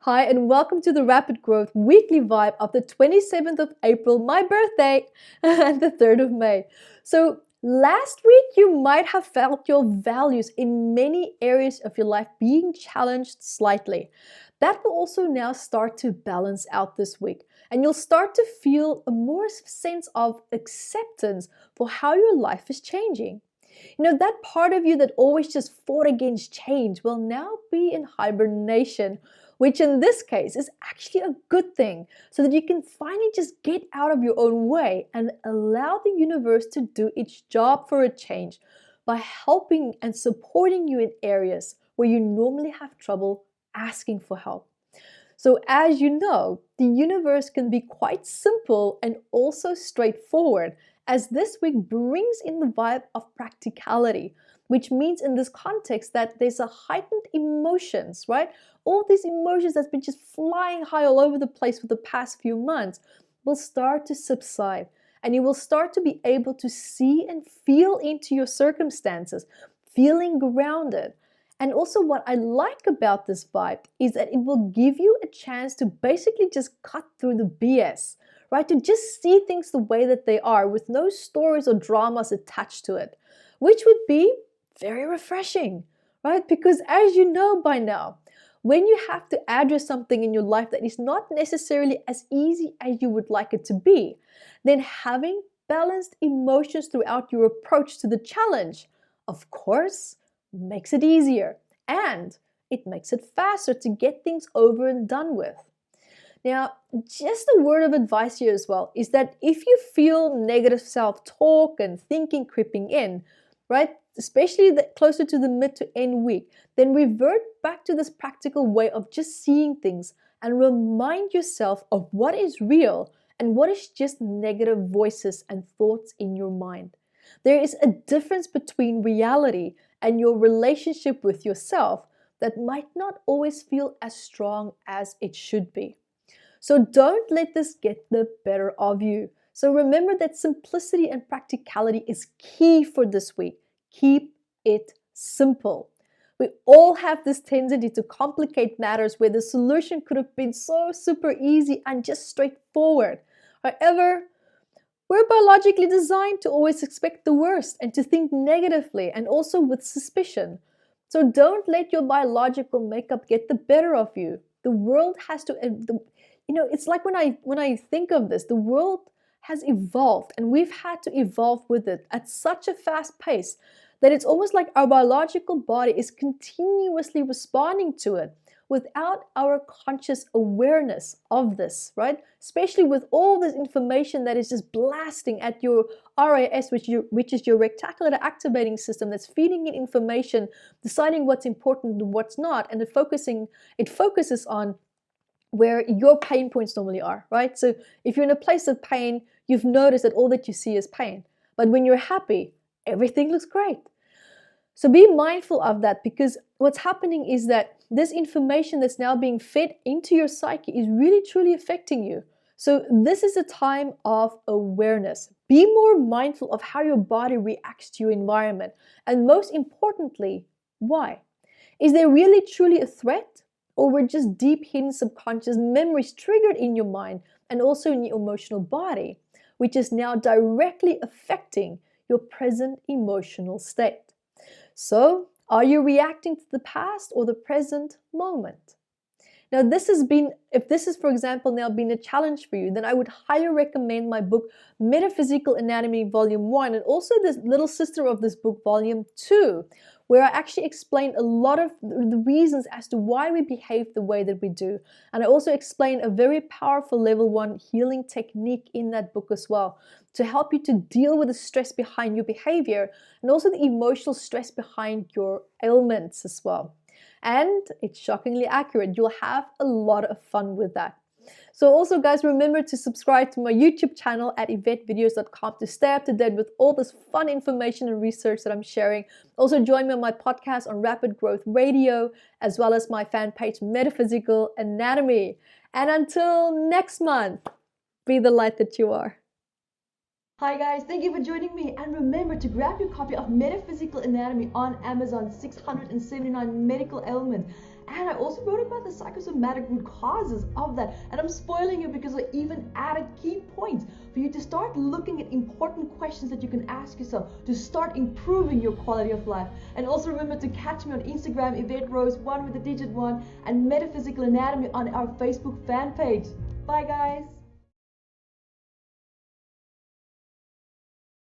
Hi, and welcome to the Rapid Growth Weekly Vibe of the 27th of April, my birthday, and the 3rd of May. So, last week you might have felt your values in many areas of your life being challenged slightly. That will also now start to balance out this week, and you'll start to feel a more sense of acceptance for how your life is changing. That part of you that always just fought against change will now be in hibernation, which in this case is actually a good thing, so that you can finally just get out of your own way and allow the universe to do its job for a change by helping and supporting you in areas where you normally have trouble asking for help. So, as you know, the universe can be quite simple and also straightforward, as this week brings in the vibe of practicality, which means in this context that there's a heightened emotions, right? All these emotions that's been just flying high all over the place for the past few months will start to subside, and you will start to be able to see and feel into your circumstances, feeling grounded. And also, what I like about this vibe is that it will give you a chance to basically just cut through the BS, right? To just see things the way that they are with no stories or dramas attached to it, which would be very refreshing, right? Because as you know by now, when you have to address something in your life that is not necessarily as easy as you would like it to be, then having balanced emotions throughout your approach to the challenge, of course, makes it easier, and it makes it faster to get things over and done with. Now, just a word of advice here as well is that if you feel negative self-talk and thinking creeping in, right, especially closer to the mid to end week, then revert back to this practical way of just seeing things and remind yourself of what is real and what is just negative voices and thoughts in your mind. There is a difference between reality and your relationship with yourself that might not always feel as strong as it should be. So don't let this get the better of you. So remember that simplicity and practicality is key for this week. Keep it simple. We all have this tendency to complicate matters where the solution could have been so super easy and just straightforward. However, we're biologically designed to always expect the worst and to think negatively and also with suspicion. So don't let your biological makeup get the better of you. The world has to, it's like when I think of this, the world has evolved and we've had to evolve with it at such a fast pace that it's almost like our biological body is continuously responding to it without our conscious awareness of this, right? Especially with all this information that is just blasting at your RAS, which is your reticular activating system, that's feeding in information, deciding what's important and what's not, and it focuses on where your pain points normally are, right? So if you're in a place of pain, you've noticed that all that you see is pain. But when you're happy, everything looks great. So be mindful of that, because what's happening is that this information that's now being fed into your psyche is really truly affecting you. So this is a time of awareness. Be more mindful of how your body reacts to your environment. And most importantly, why? Is there really truly a threat? Or were just deep hidden subconscious memories triggered in your mind and also in your emotional body, which is now directly affecting your present emotional state? So, are you reacting to the past or the present moment? Now, if this is, for example, now been a challenge for you, then I would highly recommend my book, Metaphysical Anatomy Volume 1, and also this little sister of this book, Volume 2, where I actually explain a lot of the reasons as to why we behave the way that we do. And I also explain a very powerful level 1 healing technique in that book as well, to help you to deal with the stress behind your behavior and also the emotional stress behind your ailments as well. And it's shockingly accurate. You'll have a lot of fun with that. So also, guys, remember to subscribe to my YouTube channel at evettevideos.com to stay up to date with all this fun information and research that I'm sharing. Also, join me on my podcast on Rapid Growth Radio, as well as my fan page, Metaphysical Anatomy. And until next month, be the light that you are. Hi guys, thank you for joining me, and remember to grab your copy of Metaphysical Anatomy on Amazon, 679 medical ailments. And I also wrote about the psychosomatic root causes of that, and I'm spoiling it because I even added key points for you to start looking at important questions that you can ask yourself to start improving your quality of life. And also remember to catch me on Instagram, Evette Rose 1 with the digit 1, and Metaphysical Anatomy on our Facebook fan page. Bye guys!